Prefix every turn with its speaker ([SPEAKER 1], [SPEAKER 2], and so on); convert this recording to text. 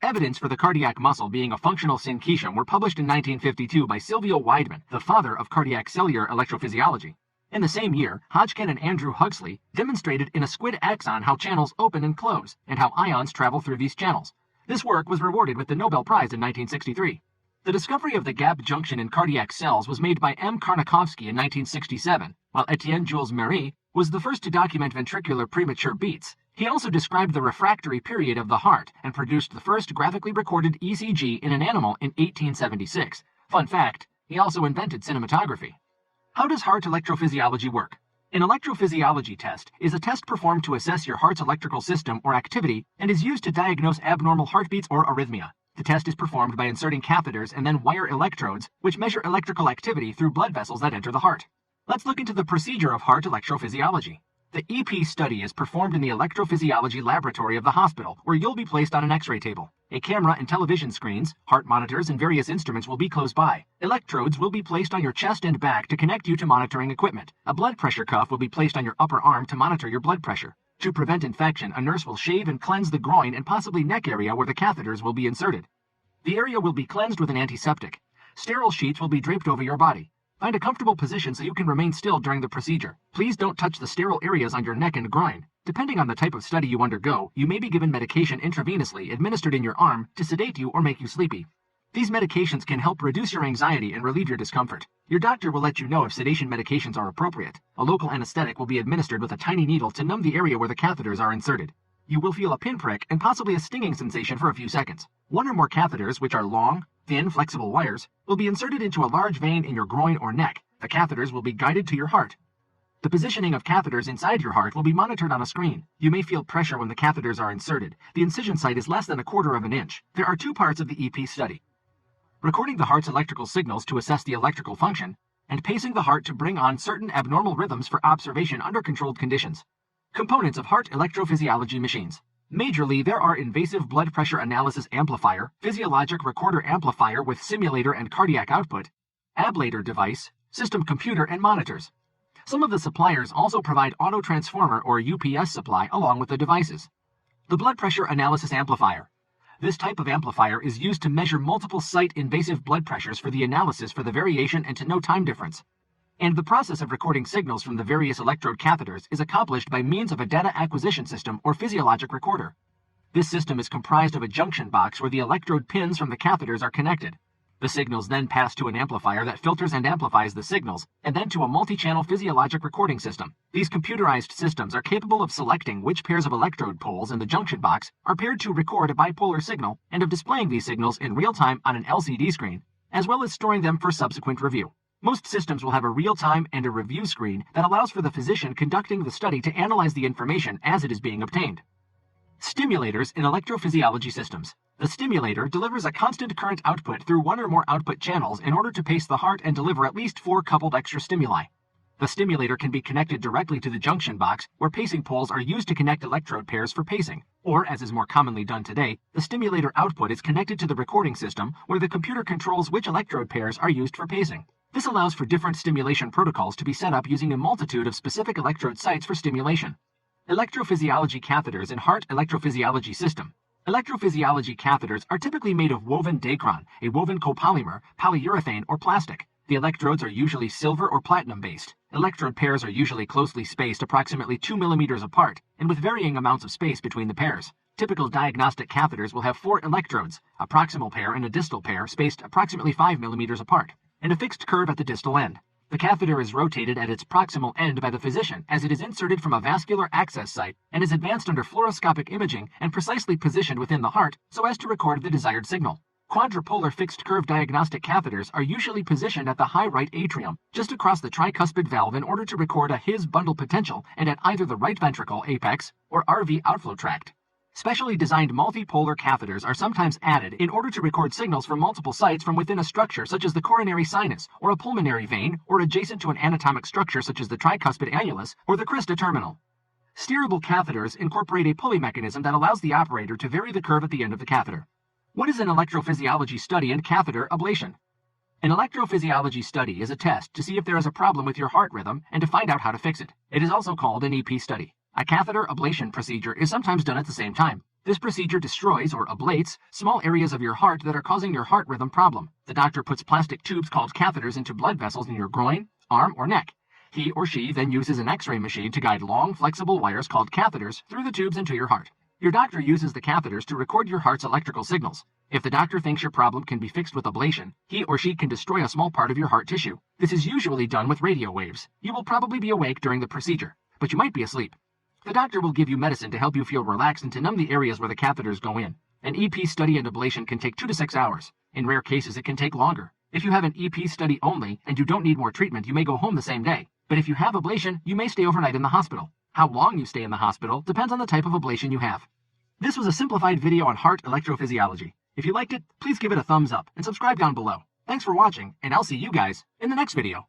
[SPEAKER 1] Evidence for the cardiac muscle being a functional syncytium were published in 1952 by Silvio Weidman, the father of cardiac cellular electrophysiology. In the same year, Hodgkin and Andrew Huxley demonstrated in a squid axon how channels open and close, and how ions travel through these channels. This work was rewarded with the Nobel Prize in 1963. The discovery of the gap junction in cardiac cells was made by M. Karnakovsky in 1967, while Etienne Jules Marie was the first to document ventricular premature beats. He also described the refractory period of the heart and produced the first graphically recorded ECG in an animal in 1876. Fun fact, he also invented cinematography. How does heart electrophysiology work? An electrophysiology test is a test performed to assess your heart's electrical system or activity and is used to diagnose abnormal heartbeats or arrhythmia. The test is performed by inserting catheters and then wire electrodes, which measure electrical activity through blood vessels that enter the heart. Let's look into the procedure of heart electrophysiology. The EP study is performed in the electrophysiology laboratory of the hospital, where you'll be placed on an X-ray table. A camera and television screens, heart monitors, and various instruments will be close by. Electrodes will be placed on your chest and back to connect you to monitoring equipment. A blood pressure cuff will be placed on your upper arm to monitor your blood pressure. To prevent infection, a nurse will shave and cleanse the groin and possibly neck area where the catheters will be inserted. The area will be cleansed with an antiseptic. Sterile sheets will be draped over your body. Find a comfortable position so you can remain still during the procedure. Please don't touch the sterile areas on your neck and groin. Depending on the type of study you undergo, you may be given medication intravenously administered in your arm to sedate you or make you sleepy. These medications can help reduce your anxiety and relieve your discomfort. Your doctor will let you know if sedation medications are appropriate. A local anesthetic will be administered with a tiny needle to numb the area where the catheters are inserted. You will feel a pinprick and possibly a stinging sensation for a few seconds. One or more catheters, which are long, thin, flexible wires, will be inserted into a large vein in your groin or neck. The catheters will be guided to your heart. The positioning of catheters inside your heart will be monitored on a screen. You may feel pressure when the catheters are inserted. The incision site is less than 1/4 of an inch. There are 2 parts of the EP study: recording the heart's electrical signals to assess the electrical function, and pacing the heart to bring on certain abnormal rhythms for observation under controlled conditions. Components of heart electrophysiology machines. Majorly, there are invasive blood pressure analysis amplifier, physiologic recorder amplifier with simulator and cardiac output, ablator device, system computer, and monitors. Some of the suppliers also provide auto transformer or UPS supply along with the devices. The blood pressure analysis amplifier. This type of amplifier is used to measure multiple site invasive blood pressures for the analysis for the variation and to no time difference. And the process of recording signals from the various electrode catheters is accomplished by means of a data acquisition system or physiologic recorder. This system is comprised of a junction box where the electrode pins from the catheters are connected. The signals then pass to an amplifier that filters and amplifies the signals, and then to a multi-channel physiologic recording system. These computerized systems are capable of selecting which pairs of electrode poles in the junction box are paired to record a bipolar signal, and of displaying these signals in real time on an LCD screen, as well as storing them for subsequent review. Most systems will have a real-time and a review screen that allows for the physician conducting the study to analyze the information as it is being obtained. Stimulators in electrophysiology systems. The stimulator delivers a constant current output through 1 or more output channels in order to pace the heart and deliver at least 4 coupled extra stimuli. The stimulator can be connected directly to the junction box, where pacing poles are used to connect electrode pairs for pacing. Or, as is more commonly done today, the stimulator output is connected to the recording system, where the computer controls which electrode pairs are used for pacing. This allows for different stimulation protocols to be set up using a multitude of specific electrode sites for stimulation. Electrophysiology catheters in heart electrophysiology system. Electrophysiology catheters are typically made of woven dacron, a woven copolymer, polyurethane, or plastic. The electrodes are usually silver or platinum based. Electrode pairs are usually closely spaced, approximately 2 millimeters apart, and with varying amounts of space between the pairs. Typical diagnostic catheters will have 4 electrodes, a proximal pair and a distal pair spaced approximately 5 millimeters apart, and a fixed curve at the distal end. The catheter is rotated at its proximal end by the physician as it is inserted from a vascular access site and is advanced under fluoroscopic imaging and precisely positioned within the heart so as to record the desired signal. Quadrupolar fixed curve diagnostic catheters are usually positioned at the high right atrium, just across the tricuspid valve, in order to record a His bundle potential and at either the right ventricle apex or RV outflow tract. Specially designed multipolar catheters are sometimes added in order to record signals from multiple sites from within a structure such as the coronary sinus or a pulmonary vein, or adjacent to an anatomic structure such as the tricuspid annulus or the crista terminal. Steerable catheters incorporate a pulley mechanism that allows the operator to vary the curve at the end of the catheter. What is an electrophysiology study and catheter ablation? An electrophysiology study is a test to see if there is a problem with your heart rhythm and to find out how to fix it. It is also called an EP study. A catheter ablation procedure is sometimes done at the same time. This procedure destroys or ablates small areas of your heart that are causing your heart rhythm problem. The doctor puts plastic tubes called catheters into blood vessels in your groin, arm, or neck. He or she then uses an X-ray machine to guide long, flexible wires called catheters through the tubes into your heart. Your doctor uses the catheters to record your heart's electrical signals. If the doctor thinks your problem can be fixed with ablation, he or she can destroy a small part of your heart tissue. This is usually done with radio waves. You will probably be awake during the procedure, but you might be asleep. The doctor will give you medicine to help you feel relaxed and to numb the areas where the catheters go in. An EP study and ablation can take 2 to 6 hours. In rare cases, it can take longer. If you have an EP study only and you don't need more treatment, you may go home the same day. But if you have ablation, you may stay overnight in the hospital. How long you stay in the hospital depends on the type of ablation you have. This was a simplified video on heart electrophysiology. If you liked it, please give it a thumbs up and subscribe down below. Thanks for watching, and I'll see you guys in the next video.